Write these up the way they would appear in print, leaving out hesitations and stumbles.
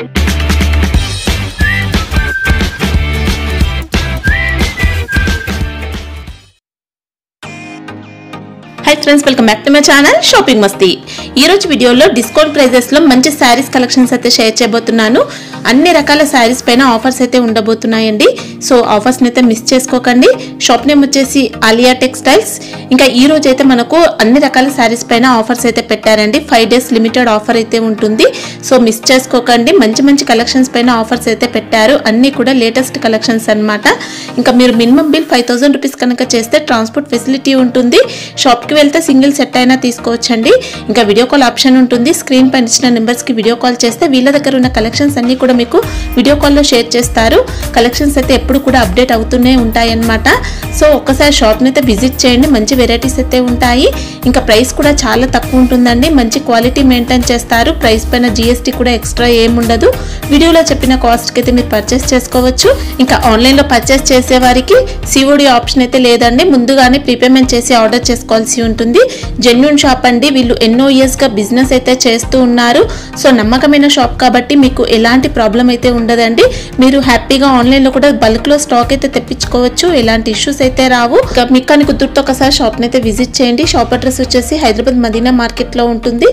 Hi friends, welcome back to my channel shopping Masti. ఈ రోజు వీడియోలో డిస్కౌంట్ ప్రైజెస్ లో మంచి సారీస్ కలెక్షన్స్ అయితే షేర్ చేయబోతున్నాను। అన్ని రకాల సారీస్ పైన ఆఫర్స్ అయితే ఉండబోతున్నాయండి। సో ఆఫర్స్ ని అయితే మిస్ చేసుకోకండి। షాప్ నేమ్ వచ్చేసి ఆలియా టెక్స్టైల్స్। ఇంకా ఈ రోజు అయితే మనకు అన్ని రకాల సారీస్ పైన ఆఫర్స్ అయితే పెట్టారండి। 5 డేస్ లిమిటెడ్ ఆఫర్ అయితే ఉంటుంది। సో మిస్ చేసుకోకండి। మంచి మంచి కలెక్షన్స్ పైన ఆఫర్స్ అయితే పెట్టారు। అన్ని కూడా లేటెస్ట్ కలెక్షన్స్ అన్నమాట। ఇంకా మీరు మినిమం బిల్ 5000 రూపాయస్ కనుక చేస్తే ట్రాన్స్పోర్ట్ ఫెసిలిటీ ఉంటుంది। షాప్ కి వెళ్తే సింగిల్ సెట్ అయినా తీసుకోవచ్చండి। ఇంకా వీడియో కాల్ ఆప్షన్ ఉంటుంది। స్క్రీన్ పైన ఇచ్చిన నెంబర్స్ కి వీడియో కాల్ చేస్తే వీళ్ళ దగ్గర ఉన్న కలెక్షన్స్ అన్ని కూడా మీకు వీడియో కాల్ లో షేర్ చేస్తారు। కలెక్షన్స్ అయితే ఎప్పుడు కూడా అప్డేట్ అవుతూనే ఉంటాయి అన్నమాట। సో ఒక్కసారి షాప్ ని అయితే విజిట్ చేయండి। మంచి వెరైటీస్ అయితే ఉంటాయి। ఇంకా ప్రైస్ కూడా చాలా తక్కువ ఉంటుందండి। మంచి క్వాలిటీ మెయింటైన్ చేస్తారు। ప్రైస్ పైన జీఎస్టీ కూడా ఎక్స్ట్రా ఏం ఉండదు। వీడియోలో చెప్పిన కాస్ట్ కి అయితే మీరు పర్చేస్ చేసుకోవచ్చు। ఇంకా ఆన్లైన్ లో పర్చేస్ చేసే వారికి సిఓడి ఆప్షన్ అయితే లేదండి। ముందుగానే ప్రీపేమెంట్ చేసి ఆర్డర్ చేసుకోవాల్సి ఉంటుంది। జెన్యూన్ షాప్ అండి। వీళ్ళు ఎన్నో ఇయర్స్ గా బిజినెస్ అయితే చేస్తూ ఉన్నారు। సో నమ్మకమైన షాప్ కాబట్టి మీకు ఎలాంటి ప్రాబ్లం అయితే ఉండదండి। మీరు హ్యాపీగా ఆన్లైన్ లో కూడా బల్క్ లో స్టాక్ అయితే తెప్పించుకోవచ్చు। ఎలాంటి ఇష్యూస్ అయితే రావు। మీకు కానీ కుదురుతో ఒకసారి షాప్ ని అయితే విజిట్ చేయండి। షాప్ అడ్రస్ వచ్చేసి హైదరాబాద్ మదీనా మార్కెట్ లో ఉంటుంది।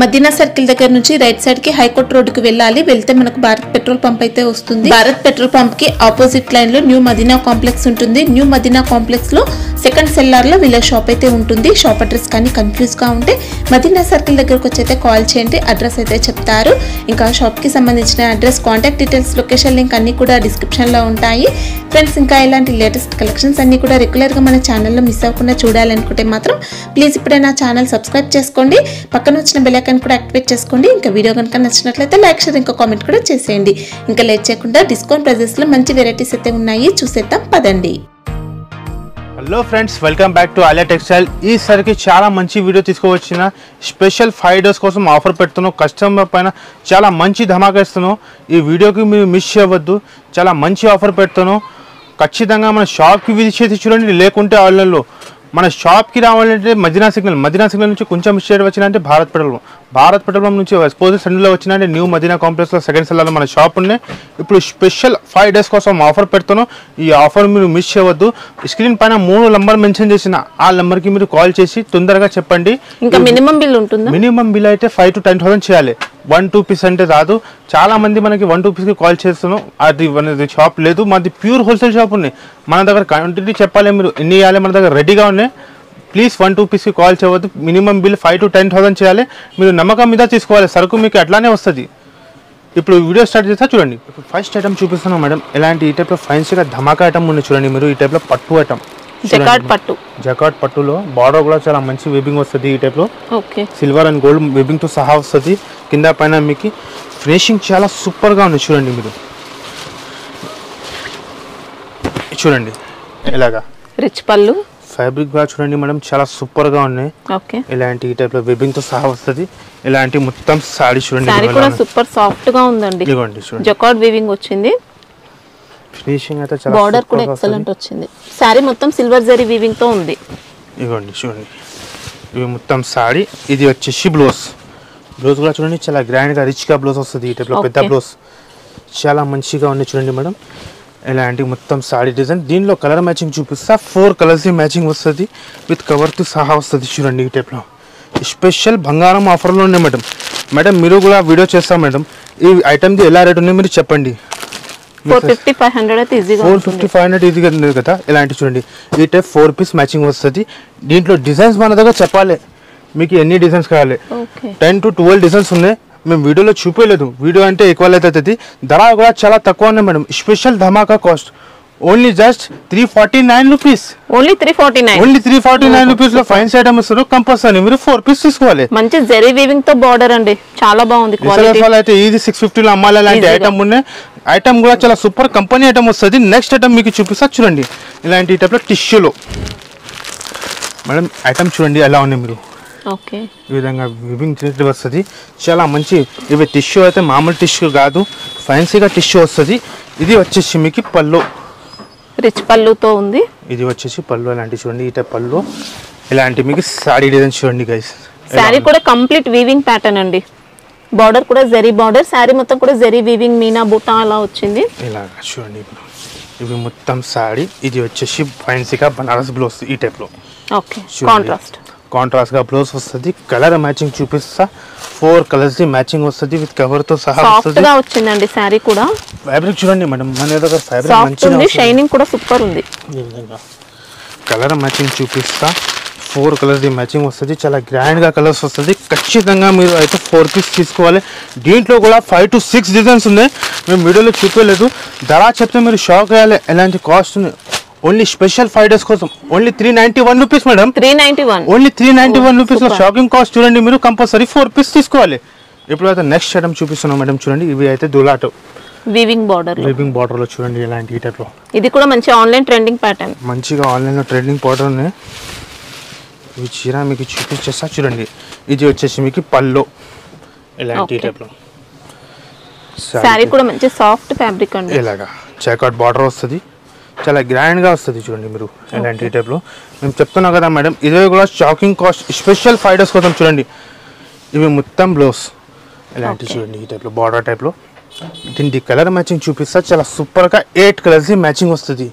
మదీనా సర్కిల్ దగ్గర నుంచి రైట్ సైడ్ కి హైకోర్ట్ రోడ్ కి వెళ్ళాలి। వెళ్తే మనకు భారత్ పెట్రోల్ పంప్ అయితే వస్తుంది। భారత్ పెట్రోల్ పంప్ కి ఆపోజిట్ లైన్ లో న్యూ మదీనా కాంప్లెక్స్ ఉంటుంది। న్యూ మదీనా కాంప్లెక్స్ లో సెకండ్ సెల్లార్ లో వీళ్ళ షాప్ అయితే ఉంటుంది। షాప్ అడ్రస్ కానీ కన్ఫ్యూజ్ గా ఉంటే మదీనా సర్కిల్ దగ్గరకు వచ్చి అయితే కాల్ చేయండి। అడ్రస్ అయితే చెప్తారు। ఇంకా షాప్ కి సంబంధించిన address, contact details, location link అన్ని కూడా డిస్క్రిప్షన్ లో ఉంటాయి ఫ్రెండ్స్। ఇంకా ఇలాంటి లేటెస్ట్ కలెక్షన్స్ అన్ని కూడా రెగ్యులర్ గా మన ఛానల్లో మిస్ అవ్వకుండా చూడాలనుకుంటే మాత్రం ప్లీజ్ ఇప్పుడే నా ఛానల్ సబ్స్క్రైబ్ చేసుకోండి। పక్కన వచ్చిన బెల్ ఐకాన్ కూడా యాక్టివేట్ చేసుకోండి। ఇంకా వీడియో కనుక నచ్చినట్లయితే లైక్, షేర్, ఇంకా కామెంట్ కూడా చేసేయండి। ఇంకా లేట్ చేయకుండా డిస్కౌంట్ ప్రైజెస్ లో మంచి వెరైటీస్ అయితే ఉన్నాయి, చూసేద్దాం పదండి। Hello friends, welcome back to Alia textile. ఈసారికి చాలా మంచి వీడియో తీసుకువచ్చిన స్పెషల్ 5 డేస్ కోసం ఆఫర్ పెడుతున్నాం। కస్టమర్ పైన చాలా మంచి ధమాకా ఇస్తున్నాం। ఈ వీడియోకి మీరు మిస్ చేయవద్దు। చాలా మంచి ఆఫర్ పెడుతున్నాం। ఖచ్చితంగా మన షాప్కి విజిట్ చేసి చూడండి। లేకుంటే ఆన్లైన్లో మన షాప్కి రావాలంటే మదీనా సిగ్నల్ నుంచి కొంచెం మిస్టేట్ వచ్చినంటే భారత్ పెట్రోల్ పంప్ నుంచి ఎక్స్పోజిట్ సెంటర్లో వచ్చినంటే న్యూ మదీనా కాంప్లెక్స్లో సెకండ్ సెల్లార్లో మన షాప్ ఉన్నాయి। ఇప్పుడు స్పెషల్ 5 డేస్ కోసం ఆఫర్ పెడుతున్నాం। ఈ ఆఫర్ మీరు మిస్ చేయవద్దు। స్క్రీన్ పైన 3 నంబర్ మెన్షన్ చేసిన ఆ నెంబర్కి మీరు కాల్ చేసి తొందరగా చెప్పండి। ఇంకా మినిమం బిల్ ఉంటుందా? మినిమం బిల్ అయితే 5 to 10,000 చేయాలి। 1-2 పీస్ అంటే రాదు। చాలా మంది మనకి 1-2 పీస్కి కాల్ చేస్తున్నాం। అది షాప్ లేదు, మాది ప్యూర్ హోల్సేల్ షాప్ ఉంది। మన దగ్గర క్వాంటిటీ చెప్పాలి, మీరు ఎన్ని ఇవ్వాలి మన దగ్గర రెడీగా ఉన్నాయి। ప్లీజ్ 1-2 పీస్కి కాల్ చేయవద్దు। మినిమం బిల్ 5 to 10,000 చేయాలి। మీరు నమ్మకం మీద తీసుకోవాలి, సరుకు మీకు అట్లానే వస్తుంది। ఇప్పుడు వీడియో స్టార్ట్ చేస్తా చూడండి। ఇప్పుడు ఫస్ట్ ఐటమ్ చూపిస్తున్నాం మేడం। ఇలాంటి ఈ టైప్లో ఫైన్స్గా ధమాకా ఐటమ్ ఉంది చూడండి మీరు। ఈ టైప్లో పట్టు ఐటమ్, జకాట్ పట్టులో బార్డర్ కూడా చాలా మంచి వెబింగ్ వస్తుంది। ఈ టైప్లో సిల్వర్ అండ్ గోల్డ్ వెబింగ్ తో సహా వస్తుంది। కింద పైన మీకు ఫినిషింగ్ చాలా సూపర్గా ఉంది చూడండి మీరు। చూడండి ఇలాగా రిచ్ పళ్ళు, ఫ్యాబ్రిక్ కూడా చూడండి మేడం, చాలా సూపర్గా ఉన్నాయి। ఇలాంటి ఈ టైప్లో వెబింగ్ తో సహా వస్తుంది। ఇలాంటి మొత్తం సారీ చూడండి, సారీ కూడా సూపర్ సాఫ్ట్ గా ఉందండి। ఇదిగోండి చూడండి, జకాట్ వీవింగ్ వచ్చింది। ఫినిషింగ్ అయితే చాలా బార్డర్ కూడా ఎక్సలెంట్ వచ్చింది। సారీ మొత్తం సిల్వర్ జరీ వీవింగ్ తో ఉంది। ఇదిగోండి చూడండి, ఇవి మొత్తం సారీ। ఇది వచ్చేసి బ్లౌజ్ కూడా చూడండి, చాలా గ్రాండ్ గా రిచ్ గా బ్లౌజ్ వస్తుంది। ఈ టైప్లో పెద్ద బ్లౌజ్ చాలా మంచిగా ఉంది చూడండి మేడం। ఇలాంటి మొత్తం సారీ డిజైన్, దీనిలో కలర్ మ్యాచింగ్ చూపిస్తా। 4 కలర్స్ మ్యాచింగ్ వస్తుంది, విత్ కవర్ తో సహా వస్తుంది చూడండి। ఈ టైప్లో స్పెషల్ బంగారం ఆఫర్లో ఉన్నాయి మేడం। మీరు కూడా వీడియో చేస్తాం మేడం। ఈ ఐటమ్ది ఎలా రేట్ ఉన్నాయి మీరు చెప్పండి। 450-500 అయితే ఈజీగా 450-500 ఈజీగా ఉంది కదా। ఇలాంటి చూడండి, ఈ టైప్ 4 పీస్ మ్యాచింగ్ వస్తుంది। దీంట్లో డిజైన్స్ మన దగ్గర చెప్పాలి, మీకు ఎన్ని డిజైన్స్ కావాలి। 10 to 12 డిజైన్స్ ఉన్నాయి। మేము వీడియోలో చూపించలేదు, వీడియో అంటే ఎక్కువ అవుతుంది। ధర కూడా చాలా తక్కువ ఉన్నాయి మేడం। స్పెషల్ ధమాకా cost only just 349 rupees. Only 349 rupees లో ఫైన్స్ ఐటమ్ ఇస్తారు। కంపల్సరీ మీరు 4 పీస్ తీసుకోవాలి। మంచి జరీ వీవింగ్ తో బార్డర్ అండి, చాలా బాగుంది క్వాలిటీ। అయితే ఇది 650 లో అమ్మాలి, అలాంటి ఐటమ్ ఉన్నాయి। ఐటమ్ కూడా చాలా సూపర్ కంపెనీ ఐటమ్ వస్తుంది। నెక్స్ట్ ఐటమ్ మీకు చూపిస్తా చూడండి। ఇలాంటి టైప్లో టిష్యూలో మేడం ఐటమ్ చూడండి ఎలా ఉన్నాయి మీరు। ఈ విధంగా వివింగ్ వస్తుంది, చాలా మంచి। ఇవి టిష్యూ అయితే మామూలు టిష్యూ కాదు, ఫ్యాన్సీగా టిష్యూ వస్తుంది। ఇది వచ్చేసి మీకు పళ్ళు, రిచ్ పళ్ళుతో ఉంది। ఇది వచ్చేసి పళ్ళు అలాంటి చూడండి, ఈ టైప్ పళ్ళు। ఇలాంటి మీకు సారీ డిజైన్ చూడండి గైస్। సారీ కూడా కంప్లీట్ వీవింగ్ ప్యాటర్న్ అండి। బార్డర్ కూడా జరీ బార్డర్, శారీ మొత్తం కూడా జరీ వీవింగ్ మీనా బుటా అలా వచ్చింది. ఇలాగా చూడండి ఇవి మొత్తం సారీ. ఇది వచ్చేసి ఫ్యాన్సీగా బనారస్ బ్లౌజ్ ఈ టైప్లో. ఓకే, కాంట్రాస్ట్ గా బ్లౌజ్ వస్తుంది. కలర్ మ్యాచింగ్ చూపిస్తా. 4 కలర్స్ ది మ్యాచింగ్ వస్తుంది విత్ కవర్ తో సహా వస్తుంది. సాఫ్ట్ గా వచ్చిందండి శారీ కూడా. ఫ్యాబ్రిక్ చూడండి మేడం, మన దగ్గర ఫ్యాబ్రిక్ మంచిగా ఉంది, షైనింగ్ కూడా సూపర్ ఉంది. కలర్ మ్యాచింగ్ చూపిస్తా. 4 కలర్స్ ది మ్యాచింగ్ వస్తుంది. చాలా గ్రాండ్ గా కలర్స్ వస్తుంది. ఖచ్చితంగా మీరు అయితే 4 పీస్ తీసుకోవాలి. దీంట్లో కూడా 5 to 6 డిజైన్స్ ఉన్నాయి. మేము వీడియోలో చూపలేదు. ధర చెప్తే మీరు షాక్ అయ్యాలి. ఎలాంటి కాస్ట్ ఉంది. ఓన్లీ స్పెషల్ 5 డేస్ కోసం only 391 rupees madam. 391 only 391 rupees లో షాకింగ్ కాస్ట్ చూడండి. మీరు కంపల్సరీ 4 పీస్ తీసుకోవాలి. ఇప్పుడు అయితే నెక్స్ట్ ఐటమ్ చూపిస్తున్నాం మేడం. చూడండి ఇవి అయితే దులాటో వీవింగ్ బార్డర్ లో చూడండి ఇలాంటి ఈ టైప్ లో. ఇది కూడా మంచి ఆన్లైన్ ట్రెండింగ్ ప్యాటర్న్. మంచిగా ఆన్లైన్ లో ట్రెండింగ్ ప్యాటర్న్ ఉన్నాయి. ఈ చీర మీకు చూపించేస్తా చూడండి. ఇది వచ్చేసి మీకు పల్లో ఇలాంటి ఈ టైప్ లో. సారీ కూడా మంచి సాఫ్ట్ ఫ్యాబ్రిక్ అండి. ఇలాగా చెకౌట్ బార్డర్ వస్తుంది. చాలా గ్రాండ్ గా వస్తుంది చూడండి మీరు ఇలాంటి ఈ టైప్ లో. మేము చెప్తున్నాం కదా మేడం, ఇదే కూడా షాకింగ్ కాస్ట్ స్పెషల్ 5 డేస్ కోసం చూడండి. ఇవి మొత్తం బ్లౌజ్ ఇలాంటి చూడండి ఈ టైప్ లో బార్డర్ టైప్ లో. దీనికి కలర్ మ్యాచింగ్ చూపిస్తా. చాలా సూపర్ గా 8 కలర్స్ మ్యాచింగ్ వస్తుంది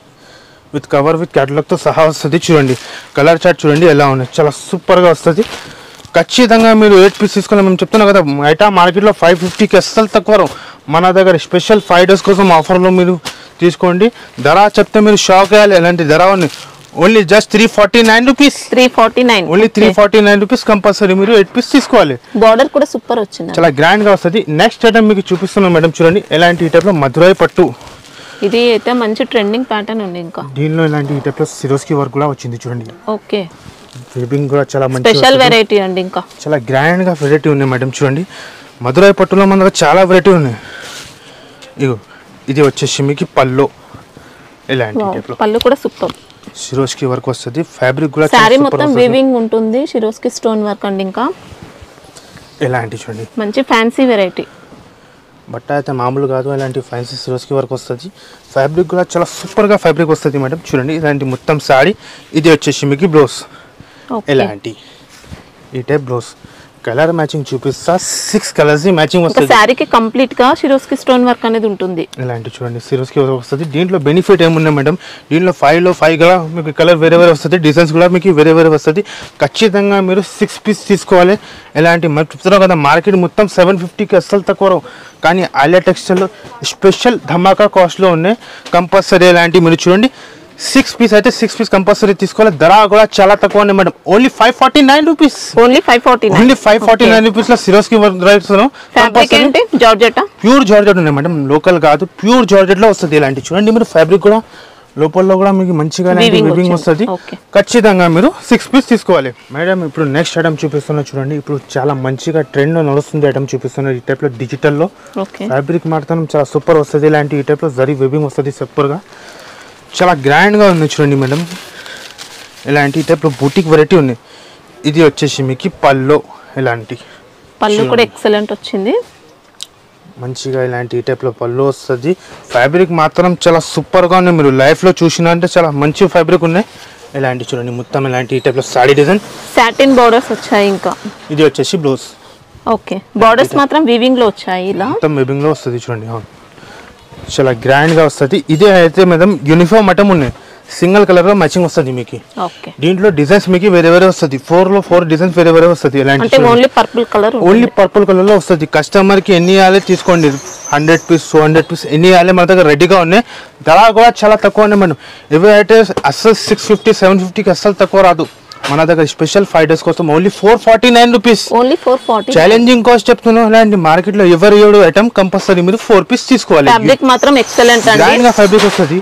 విత్ కవర్ విత్ క్యాటలాగ్ తో సహా వస్తుంది. చూడండి కలర్ చార్ట్ చూడండి ఎలా ఉన్నాయి. చాలా సూపర్ గా వస్తుంది. ఖచ్చితంగా మీరు 8 పీస్ తీసుకోవాలి. మేము చెప్తున్నాం కదా, బయట మార్కెట్లో 550కి అస్సలు తక్కువ. మన దగ్గర స్పెషల్ 5 డేస్ కోసం ఆఫర్లో మీరు తీసుకోండి. ధర చెప్తే మీరు షాక్ అయ్యాలి. ఎలాంటి ధర ఉంది. Only just 349 rupees. 349 only 349 rupees. Compulsory మీరు 8 పీస్ తీసుకోవాలి. బార్డర్ కూడా సూపర్ వచ్చింది, చాలా గ్రాండ్ గా వస్తుంది. నెక్స్ట్ ఐటమ్ మీకు చూపిస్తున్నాం మేడం. చూడండి ఎలాంటి ఈ టైప్ లో మధురై పట్టు. ఇది అయితే మంచి ట్రెండింగ్ ప్యాటర్న్ ఉంది. ఇంకా దీనిలో ఇలాంటి ఈ టైప్ లో సిరోస్కి వర్క్ కూడా వచ్చింది చూడండి. ఓకే, వీవింగ్ కూడా చాలా మంచి స్పెషల్ వెరైటీ అండి. ఇంకా చాలా గ్రాండ్ గా వెరైటీ ఉన్నాయి మేడం. చూడండి మధురై పట్టులో మన దగ్గర చాలా వెరైటీ ఉన్నాయి. ఇగో ఇది వచ్చేసి మీకు పల్లో ఇలాంటి టైప్ లో. పళ్ళు కూడా సూపర్. సిరోస్కి వర్క్ వస్తుంది. ఫ్యాబ్రిక్ కూడా సారీ మొత్తం వీవింగ్ ఉంటుంది. సిరోస్కి స్టోన్ వర్క్ అండి. ఇంకా ఇలాంటి చూడండి మంచి ఫ్యాన్సీ వెరైటీ. బట్ట అయితే మామూలు కాదు. ఇలాంటి ఫ్యాన్సీ సిరోస్కి వర్క్ వస్తుంది. ఫ్యాబ్రిక్ కూడా చాలా సూపర్ గా ఫ్యాబ్రిక్ వస్తుంది మేడం. చూడండి ఇలాంటి మొత్తం సారీ. ఇది వచ్చేసి మీకు బ్లౌజ్ ఇలాంటి ఈ టైప్ బ్లౌజ్. కలర్ మ్యాచింగ్ చూపిస్తా. 6 కలర్స్ మ్యాచింగ్ వస్తుంది. సారీకి కంప్లీట్ గా సిరోస్కి స్టోన్ వర్క్ అనేది ఉంటుంది. ఇలాంటి చూడండి సిరోస్కి వర్క్ వస్తుంది. దీంట్లో బెనిఫిట్ ఏమున్నాయి మేడం, దీంట్లో 5 కూడా మీకు కలర్ వేరే వేరే వస్తుంది. డిజైన్స్ కూడా మీకు వేరే వేరే వస్తుంది. ఖచ్చితంగా మీరు 6 పీస్ తీసుకోవాలి. ఎలాంటి మరి చెప్తున్నాం కదా, మార్కెట్ మొత్తం 750కి అస్సలు తక్కువ. కానీ ఆలియా టెక్స్టైల్ స్పెషల్ ధమాకా కాస్ట్లో ఉన్నాయి. కంపల్సరీ ఇలాంటి మీరు చూడండి 6 పీస్ అయితే 6 పీస్ కంపల్సరీ తీసుకోవాలి. ధర కూడా చాలా తక్కువ ఉన్నాయి madam. Only 549 rupees. Only 549 rupees లో సిరోస్కి వర్క్ జార్జెట్, ప్యూర్ జార్జెట్ ఉన్నాయి మేడం. లోకల్ కాదు, ప్యూర్ జార్జెట్ లో వస్తుంది. ఇలాంటి చూడండి మీరు ఫ్యాబ్రిక్ కూడా లోపల కూడా మీకు మంచిగా వీవింగ్ వస్తుంది. ఖచ్చితంగా మీరు 6 పీస్ తీసుకోవాలి మేడం. ఇప్పుడు నెక్స్ట్ ఐటమ్ చూపిస్తున్నా చూడండి. ఇప్పుడు చాలా మంచిగా ట్రెండ్ నడుస్తుంది ఐటమ్ చూపిస్తున్నా. ఈ టైప్ లో డిజిటల్ లో ఫ్యాబ్రిక్ మాత్రం చాలా సూపర్ వస్తుంది. ఇలాంటి ఈ టైప్ లో జరీ వీవింగ్ వస్తుంది సూపర్ గా. చాలా గ్రాండ్ గా ఉంది చూడండి మేడం. ఇలాంటి టైప్ లో బూటిక్ వెరైటీ ఉంది. ఇది వచ్చేసి మీకు పల్లో ఇలాంటి పళ్ళు కూడా ఎక్సలెంట్ వచ్చింది. మంచిగా ఇలాంటి టైప్ లో పళ్ళు వస్తుంది. ఫ్యాబ్రిక్ మాత్రం చాలా సూపర్ గా ఉంది. మీరు లైఫ్ లో చూసినా అంటే చాలా మంచి ఫ్యాబ్రిక్ ఉన్నాయి. ఇలాంటి చూడండి మొత్తం ఇలాంటి టైప్ లో సారీ డిజైన్ సాటిన్ బోర్డర్స్ వచ్చాయి. ఇంకా ఇది వచ్చేసి బ్లౌజ్. ఓకే, బోర్డర్స్ మాత్రం వీవింగ్ లో వచ్చాయి. ఇలా మొత్తం వీవింగ్ లో వస్తుంది చూడండి. చాలా గ్రాండ్ గా వస్తుంది. ఇదే అయితే మేడం యూనిఫామ్ ఐటమ్ ఉన్నాయి. సింగిల్ కలర్ లో మ్యాచింగ్ వస్తుంది మీకు. దీంట్లో డిజైన్స్ మీకు వేరే వేరే వస్తుంది. 4 డిజైన్స్ వేరే వేరే వస్తుంది. ఓన్లీ పర్పుల్ కలర్ లో వస్తుంది. కస్టమర్ కి ఎన్ని ఇవ్వాలి తీసుకోండి. 100 పీస్ 200 పీస్ ఎన్ని ఇవ్వాలి మన దగ్గర రెడీగా ఉన్నాయి. ధర కూడా చాలా తక్కువ ఉన్నాయి మేడం. ఇవి అయితే అస్సలు 650 750కి అస్సలు తక్కువ రాదు. మన దగ్గర స్పెషల్ 5 డేస్ కోసం ఓన్లీ 449 రూపీస్. ఛాలెంజింగ్ కాస్ట్ చెప్తున్నాను. అలాంటి మార్కెట్ లో ఎవరు ఐటమ్ కంపల్సరీ మీరు 4 పీస్ తీసుకోవాలి. ఫ్యాబ్రిక్ మాత్రం ఎక్సలెంట్ అండి. గ్రాండ్ గా ఫ్యాబ్రిక్ వస్తుంది.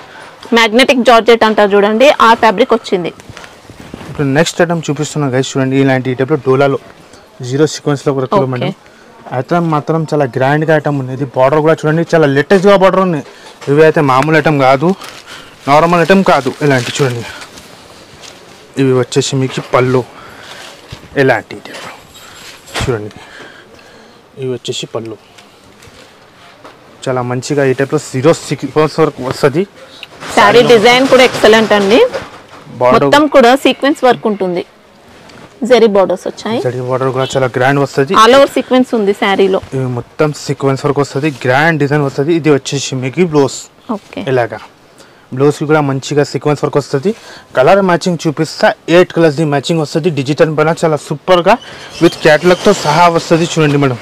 మ్యాగ్నెటిక్ జార్జెట్ అంటారు చూడండి, ఆ ఫ్యాబ్రిక్ వచ్చింది. ఇప్పుడు నెక్స్ట్ ఐటమ్ చూపిస్తున్నా గైస్ చూడండి. ఇలాంటి టైప్ లో డోలాలో 0 సీక్వెన్స్ లో కూడా మేడం. ఐటమ్ మాత్రం చాలా గ్రాండ్ గా ఐటమ్ ఉంది. బార్డర్ కూడా చూడండి చాలా లేటెస్ట్ గా బార్డర్ ఉంది. ఇవి అయితే మామూలు ఐటమ్ కాదు, నార్మల్ ఐటమ్ కాదు. ఇలాంటి చూడండి ఇవి వచ్చేసి మీకు పళ్ళు ఇలాంటి చూడండి. ఇవి వచ్చేసి పళ్ళు చాలా మంచిగా ఈ టైప్ లో 0 సీక్వెన్స్ వర్క్ వస్తుంది. సారీ డిజైన్ కూడా ఎక్సలెంట్ అండి. మొత్తం కూడా సీక్వెన్స్ వర్క్ ఉంటుంది. జరీ బోర్డర్స్ వచ్చాయి. జరీ బోర్డర్ కూడా చాలా గ్రాండ్ వస్తుంది. ఆల్ ఓవర్ సీక్వెన్స్ ఉంది శారీలో. ఇది మొత్తం సీక్వెన్స్ వర్క్ వస్తుంది, గ్రాండ్ డిజైన్ వస్తుంది. ఇది వచ్చేసి మీకు బ్లౌజ్. ఓకే, ఇలాగా బ్లౌజ్ కూడా మంచిగా సీక్వెన్స్ వర్క్ వస్తుంది. కలర్ మ్యాచింగ్ చూపిస్తా. 8 కలర్స్ ది మ్యాచింగ్ వస్తుంది. డిజిటల్ పైన చాలా సూపర్గా విత్ క్యాటలాగ్తో సహా వస్తుంది. చూడండి మేడం,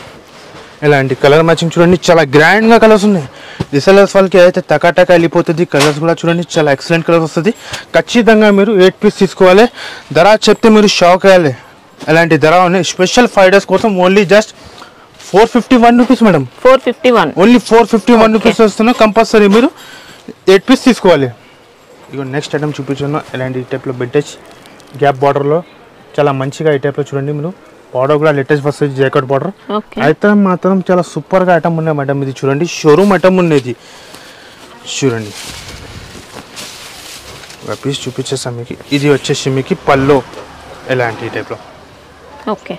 ఇలాంటి కలర్ మ్యాచింగ్ చూడండి, చాలా గ్రాండ్గా కలర్స్ ఉన్నాయి. రిసెలర్స్ వాళ్ళకి అయితే టకాటకా వెళ్ళిపోతుంది. కలర్స్ కూడా చూడండి, చాలా ఎక్సలెంట్ కలర్స్ వస్తుంది. ఖచ్చితంగా మీరు 8 పీస్ తీసుకోవాలి. ధర చెప్తే మీరు షాక్ అయ్యాలి. అలాంటి ధర ఉన్నాయి. స్పెషల్ 5 days కోసం only just 451 rupees madam. 451 only 451 rupees వస్తున్నా. కంపల్సరీ మీరు 8 పీస్ తీసుకోవాలి. ఇక నెక్స్ట్ ఐటమ్ చూపించాను. ఇలాంటి ఈ టైప్లో బెడ్టెచ్ గ్యాప్ బార్డర్లో చాలా మంచిగా ఈ టైప్లో చూడండి మీరు. బార్డర్ కూడా లేటెస్ట్ వస్తుంది, జాకెట్ బార్డర్. ఐటమ్ మాత్రం చాలా సూపర్గా ఐటమ్ ఉన్నాయి మేడం. ఇది చూడండి, షోరూమ్ ఐటమ్ ఉన్నది. చూడండి, ఒక పీస్ చూపించేస్తాం మీకు. ఇది వచ్చేసి మీకు పల్లో ఇలాంటి ఈ టైప్లో. ఓకే,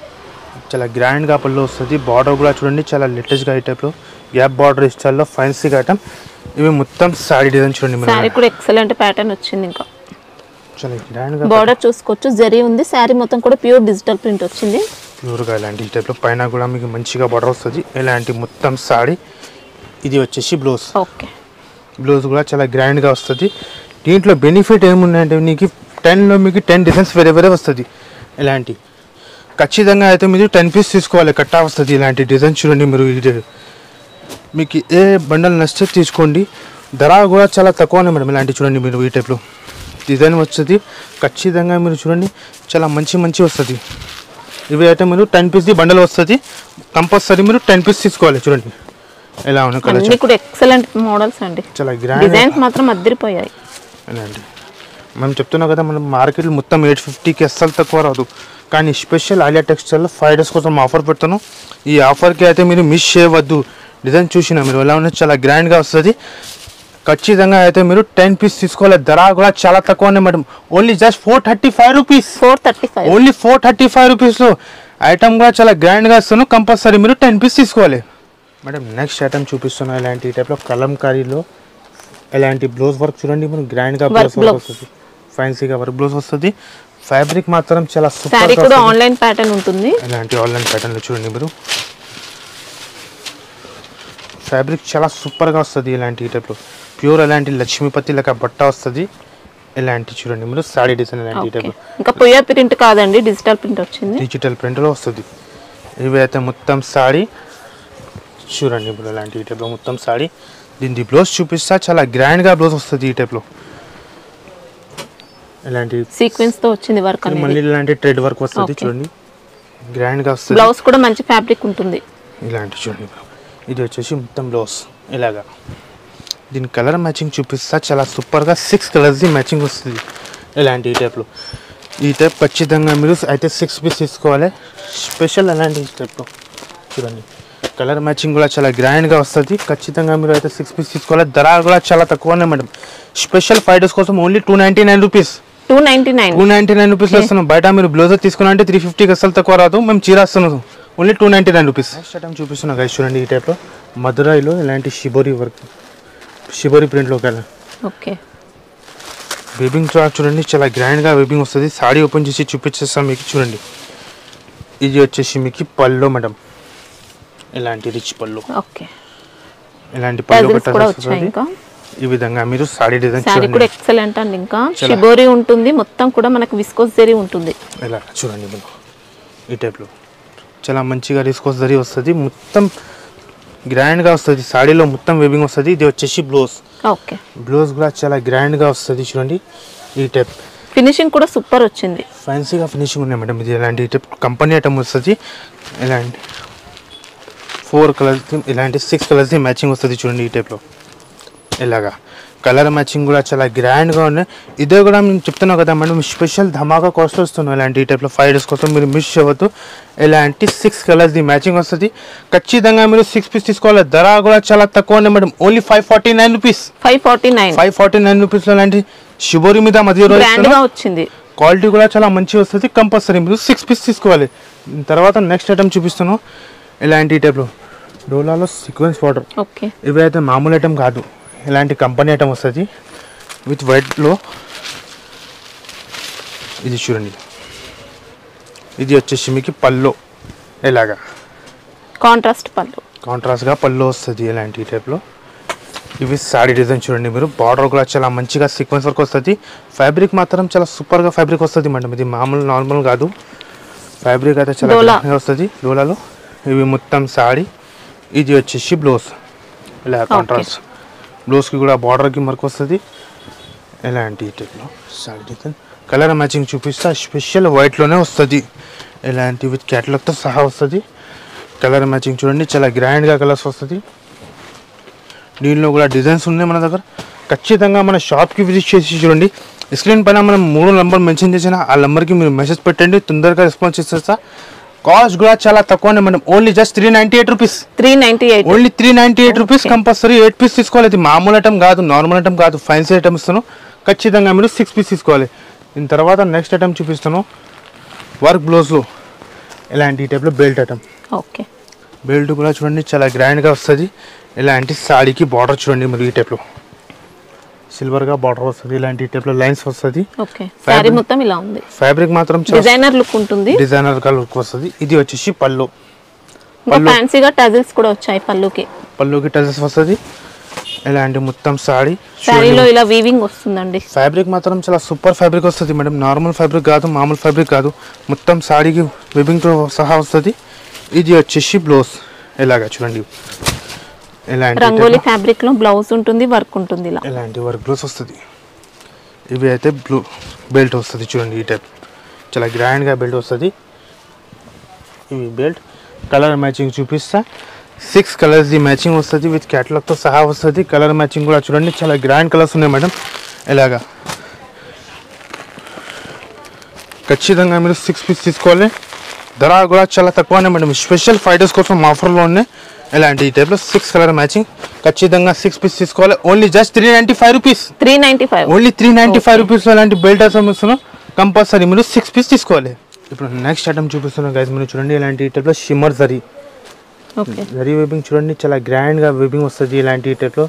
చాలా గ్రాండ్గా పళ్ళు వస్తుంది. బార్డర్ కూడా చూడండి, చాలా లేటెస్ట్గా ఈ టైప్లో గ్యాప్ బార్డర్ స్టైల్లో ఫ్యాన్సీగా ఐటమ్. ఇవి మొత్తం సారీ డిజైన్ చూడండి. సారీ కూడా ఎక్సలెంట్ ప్యాటర్న్ వచ్చింది. ఇంకా చాలా గ్రాండ్గా బార్డర్ చూసుకోవచ్చు, జరీ ఉంది. సారీ మొత్తం కూడా ప్యూర్ డిజిటల్ ప్రింట్ వచ్చింది. ప్యూర్గా ఇలాంటి ఈ టైప్లో పైన కూడా మీకు మంచిగా బార్డర్ వస్తుంది. ఇలాంటి మొత్తం సారీ. ఇది వచ్చేసి బ్లౌజ్. ఓకే, బ్లౌజ్ కూడా చాలా గ్రాండ్గా వస్తుంది. దీంట్లో బెనిఫిట్ ఏమున్నాయంటే మీకు 10లో మీకు 10 డిజైన్స్ వేరే వేరే వస్తుంది. ఇలాంటి ఖచ్చితంగా అయితే మీరు 10 పీస్ తీసుకోవాలి, కట్టా వస్తుంది. ఇలాంటి డిజైన్ చూడండి మీరు. ఇది మీకు ఏ బండల్ నచ్చితే తీసుకోండి. ధర కూడా చాలా తక్కువనే మేడం. ఇలాంటి చూడండి మీరు, ఈ టైప్లో డిజైన్ వస్తుంది. ఖచ్చితంగా మీరు చూడండి, చాలా మంచి వస్తుంది. ఇవి అయితే మీరు 10 పీస్ ది బండల్ వస్తుంది. కంపల్సరీ మీరు 10 పీస్ తీసుకోవాలి. చూడండి ఎలా ఉన్నాయి కలర్. అన్ని కూడా ఎక్సలెంట్ మోడల్స్ అండి. చాలా గ్రాండ్ డిజైన్స్ మాత్రం అదిరిపోయాయి. ఇలాంటి మనం చెప్తున్నాం కదా, మనం మార్కెట్ మొత్తం 850కి అస్సలు తక్కువ రాదు. కానీ స్పెషల్ ఆలియా టెక్స్టైల్లో 5 days కోసం ఆఫర్ పెడతాను. ఈ ఆఫర్కి అయితే మీరు మిస్ చేయవద్దు. డిజైన్ చూసినా మీరు ఎలా ఉన్నాయి, చాలా గ్రాండ్గా వస్తుంది. ఖచ్చితంగా అయితే మీరు 10 పీస్ తీసుకోవాలి. ధర కూడా చాలా తక్కువనే madam. Only just 435 rupees. 435 only 435 రూపీస్లో ఐటమ్ కూడా చాలా గ్రాండ్గా ఇస్తాను. కంపల్సరీ మీరు 10 పీస్ తీసుకోవాలి మేడం. నెక్స్ట్ ఐటమ్ చూపిస్తున్నా. ఇలాంటి టైప్లో కలంకారీలో ఇలాంటి బ్లౌజ్ వర్క్ చూడండి మీరు. గ్రాండ్గా బ్లౌజ్ వర్క్ వస్తుంది, ఫ్యాన్సీగా వర్క్ బ్లౌజ్ వస్తుంది. ఫ్యాబ్రిక్ మాత్రం చాలా సూపర్. కూడా ఆన్లైన్ ప్యాటర్న్ ఉంటుంది. ఇలాంటి ఆన్లైన్ ప్యాటర్న్లో చూడండి మీరు. ఫ్యాబ్రిక్ చాలా సూపర్గా వస్తుంది. ఇలాంటి టైప్లో ప్యూర్ ఇలాంటి లక్ష్మీపతి లెక్క బట్ట వస్తుంది. ఇలాంటి చూడండి మీరు సారీ డిజైన్. ఇలాంటి టైప్లో ఇంకా పొయ్య ప్రింట్ కాదండి, డిజిటల్ ప్రింట్ వచ్చింది. డిజిటల్ ప్రింట్లో వస్తుంది. ఇవి అయితే మొత్తం సారీ చూడండి ఇప్పుడు. ఇలాంటి టైప్లో మొత్తం సారీ. దీని బ్లౌజ్ చూపిస్తా. చాలా గ్రాండ్గా బ్లౌజ్ వస్తుంది ఈ టైప్లో. ఇలాంటి సీక్వెన్స్ తో వచ్చింది వర్క్ అనేది. మళ్ళీ ఇలాంటి థ్రెడ్ వర్క్ వస్తుంది. చూడండి గ్రాండ్గా వస్తుంది. బ్లౌజ్ కూడా మంచి ఫ్యాబ్రిక్ ఉంటుంది. ఇలాంటి చూడండి. ఇది వచ్చేసి మొత్తం బ్లౌజ్ ఇలాగా. దీని కలర్ మ్యాచింగ్ చూపిస్తా. చాలా సూపర్గా 6 కలర్స్ మ్యాచింగ్ వస్తుంది. ఇలాంటి ఈ టైప్లో. ఈ టైప్ ఖచ్చితంగా మీరు అయితే 6 పీస్ తీసుకోవాలి. స్పెషల్ అలాంటి ఈ టైప్లో చూడండి. కలర్ మ్యాచింగ్ కూడా చాలా గ్రాండ్గా వస్తుంది. ఖచ్చితంగా మీరు అయితే 6 పీస్ తీసుకోవాలి. ధర కూడా చాలా తక్కువనే మేడం. స్పెషల్ 5 days కోసం ఓన్లీ 299 రూపీస్. 299 రూపీస్లో వస్తున్నాం. బయట మీరు బ్లౌజర్ తీసుకున్నా అంటే 350కి అసలు తక్కువ రాదు. మేము చీరాస్తున్నాం. Only 299 rupees. నెక్స్ట్ ఐటమ్ చూపిస్తున్నా గైస్ చూడండి. ఈ టైప్లో మధురైలో ఇలాంటి షిబోరి వర్క్, షిబోరి ప్రింట్లో కలర్. ఓకే, వేబింగ్ చూడండి, చాలా గ్రాండ్గా వేబింగ్ వస్తుంది. సాడీ ఓపెన్ చేసి చూపించేస్తాం మీకు. చూడండి ఇది వచ్చేసి మీకు పళ్ళు మేడం. ఇలాంటి రిచ్ పళ్ళు. ఓకే, ఇలాంటి పళ్ళు వస్తుంది. ఈ విధంగా మీరు సాడీ డిజైన్ సారీ కూడా ఎక్సలెంట్ అండి. ఇంకా షిబోరి ఉంటుంది, మొత్తం కూడా మనకు విస్కోస్ జరీ ఉంటుంది. ఇలా చూడండి మీరు. ఈ టైప్లో చాలా మంచిగా విస్కోస్ జరీ వస్తుంది. మొత్తం గ్రాండ్గా వస్తుంది. సాడీలో మొత్తం వేబింగ్ వస్తుంది. ఇది వచ్చేసి బ్లౌజ్. ఓకే, బ్లౌజ్ కూడా చాలా గ్రాండ్గా వస్తుంది. చూడండి ఈ టైప్. ఫినిషింగ్ కూడా సూపర్ వచ్చింది. ఫ్యాన్సీగా ఫినిషింగ్ ఉన్నాయి మేడం. ఇది ఇలాంటి టైప్ కంపెనీ ఐటమ్ వస్తుంది. ఇలాంటి 4 కలర్స్, ఇలాంటి 6 కలర్స్ మ్యాచింగ్ వస్తుంది. చూడండి ఈ టైప్లో. ఇలాగా కలర్ మ్యాచింగ్ కూడా చాలా గ్రాండ్గా ఉన్నాయి. ఇదే కూడా మేము చెప్తున్నాం కదా మేడం, స్పెషల్ ధమాకా కాస్ట్ వస్తున్నాం. ఇలాంటి ఈ టైప్లో 5 days కోసం మీరు మిస్ చేయవద్దు. ఇలాంటి 6 కలర్స్ మ్యాచింగ్ వస్తుంది. ఖచ్చితంగా మీరు 6 పీస్ తీసుకోవాలి. ధర కూడా చాలా తక్కువ ఉన్నాయి మేడం. Only 549 rupees. 549 రూపీస్లో ఇలాంటి షిబోరి మీద మధ్య వచ్చింది. క్వాలిటీ కూడా చాలా మంచిగా వస్తుంది. కంపల్సరీ మీరు 6 పీస్ తీసుకోవాలి. తర్వాత నెక్స్ట్ ఐటమ్ చూపిస్తున్నాను. ఇలాంటి టైప్లో డోలాలో సీక్వెన్స్ బార్డర్. ఓకే, ఇవి అయితే మామూలు ఐటమ్ కాదు. ఇలాంటి కంపెనీ ఐటమ్ వస్తుంది విత్ వైట్లో. ఇది చూడండి ఇది వచ్చేసి మీకు పళ్ళు ఇలాగా కాంట్రాస్ట్గా పళ్ళు వస్తుంది ఇలాంటి టైప్లో. ఇవి సారీ డిజైన్ చూడండి మీరు. బార్డర్ కూడా చాలా మంచిగా సీక్వెన్స్ వర్క్ వస్తుంది. ఫ్యాబ్రిక్ మాత్రం చాలా సూపర్గా ఫ్యాబ్రిక్ వస్తుంది మేడం. ఇది మామూలు నార్మల్ కాదు, ఫ్యాబ్రిక్ అయితే చాలా వస్తుంది డోలాలో. ఇవి మొత్తం సారీ. ఇది వచ్చేసి బ్లౌజ్ ఇలా కాంట్రాస్ట్. బ్లౌజ్కి కూడా బార్డర్కి వర్క్ వస్తుంది ఇలాంటి టైప్లో సారీ డిజైన్. కలర్ మ్యాచింగ్ చూపిస్తా. స్పెషల్ వైట్లోనే వస్తుంది ఇలాంటి విత్ క్యాటలాగ్తో సహా వస్తుంది. కలర్ మ్యాచింగ్ చూడండి చాలా గ్రాండ్గా కలర్స్ వస్తుంది. దీనిలో కూడా డిజైన్స్ ఉన్నాయి మన దగ్గర. ఖచ్చితంగా మన షాప్కి విజిట్ చేసి చూడండి. స్క్రీన్ పైన మనం 3 నెంబర్ మెన్షన్ చేసిన ఆ నెంబర్కి మీరు మెసేజ్ పెట్టండి, తొందరగా రెస్పాన్స్ చేసేస్తా. కాస్ట్ కూడా చాలా తక్కువనే madam. Only just 398 rupees. Only 398 rupees. Compulsory 8 piece తీసుకోవాలి. ఇది మామూలు ఐటమ్ కాదు, నార్మల్ ఐటమ్ కాదు, ఫ్యాన్సీ ఐటమ్ ఇస్తాను. ఖచ్చితంగా మీరు 6 పీస్ తీసుకోవాలి. దీని తర్వాత నెక్స్ట్ ఐటమ్ చూపిస్తాను. వర్క్ బ్లౌజ్లో ఇలాంటి టైప్లో బెల్ట్ ఐటమ్. ఓకే, బెల్ట్ కూడా చూడండి చాలా గ్రాండ్గా వస్తుంది. ఇలాంటి సాడీకి బార్డర్ చూడండి మీరు. ఈ టైప్లో సిల్వర్గా బార్డర్ వస్తుంది. ఇలాంటి టైప్లో లైన్స్ వస్తుంది. ఫ్యాబ్రిక్ మాత్రం డిజైనర్ లుక్ ఉంటుంది, డిజైనర్ గా లుక్ వస్తుంది. ఇది వచ్చేసి పళ్ళు. ఫ్యాన్సీగా టజల్స్ కూడా వచ్చాయి పళ్ళుకి టజల్స్ వస్తుంది. ఇలాంటి మొత్తం సారీలో ఇలా వీవింగ్ వస్తుందండి. ఫ్యాబ్రిక్ మాత్రం చాలా సూపర్ ఫ్యాబ్రిక్ వస్తుంది మేడం. నార్మల్ ఫ్యాబ్రిక్ కాదు, మామూలు ఫ్యాబ్రిక్ కాదు, మొత్తం సారీకి వీవింగ్ తో సహా వస్తుంది. ఇది వచ్చేసి బ్లౌజ్ ఇలాగా చూడండి. రంగోలీ ఫ్యాబ్రిక్ లో బ్లౌజ్ ఉంటుంది, వర్క్ ఉంటుంది. ఇలాంటి వర్క్ బ్లౌజ్ వస్తుంది. ఇవి అయితే బ్లూ బెల్ట్ వస్తుంది చూడండి. ఈ టైప్ చాలా గ్రాండ్గా బెల్ట్ వస్తుంది. ఇవి బెల్ట్ కలర్ మ్యాచింగ్ చూపిస్తా. 6 కలర్స్ ది మ్యాచింగ్ వస్తుంది విత్ క్యాటలాగ్తో సహా వస్తుంది. కలర్ మ్యాచింగ్ కూడా చూడండి చాలా గ్రాండ్ కలర్స్ ఉన్నాయి మేడం. ఇలాగా ఖచ్చితంగా మీరు 6 పీస్ తీసుకోవాలి. ధర కూడా చాలా తక్కువనే మేడం. స్పెషల్ 5 డేస్ కోసం ఆఫర్లో ఉన్నాయి. ఇలాంటి ఈ టైప్లో 6 కలర్ మ్యాచింగ్. ఖచ్చితంగా 6 పీస్ తీసుకోవాలి. Only just 395 rupees. Only 395 rupees ఇలాంటి బెల్ట్ ఐటమ్ ఇస్తున్నాం. కంపల్సరీ మీరు 6 పీస్ తీసుకోవాలి. ఇప్పుడు నెక్స్ట్ ఐటమ్ చూపిస్తున్నాం గైస్ మీరు చూడండి. ఇలాంటి ఈ టైప్లో షిమ్మర్ జరీ వీవింగ్ చూడండి చాలా గ్రాండ్గా వీవింగ్ వస్తుంది. ఇలాంటి ఈ టైప్లో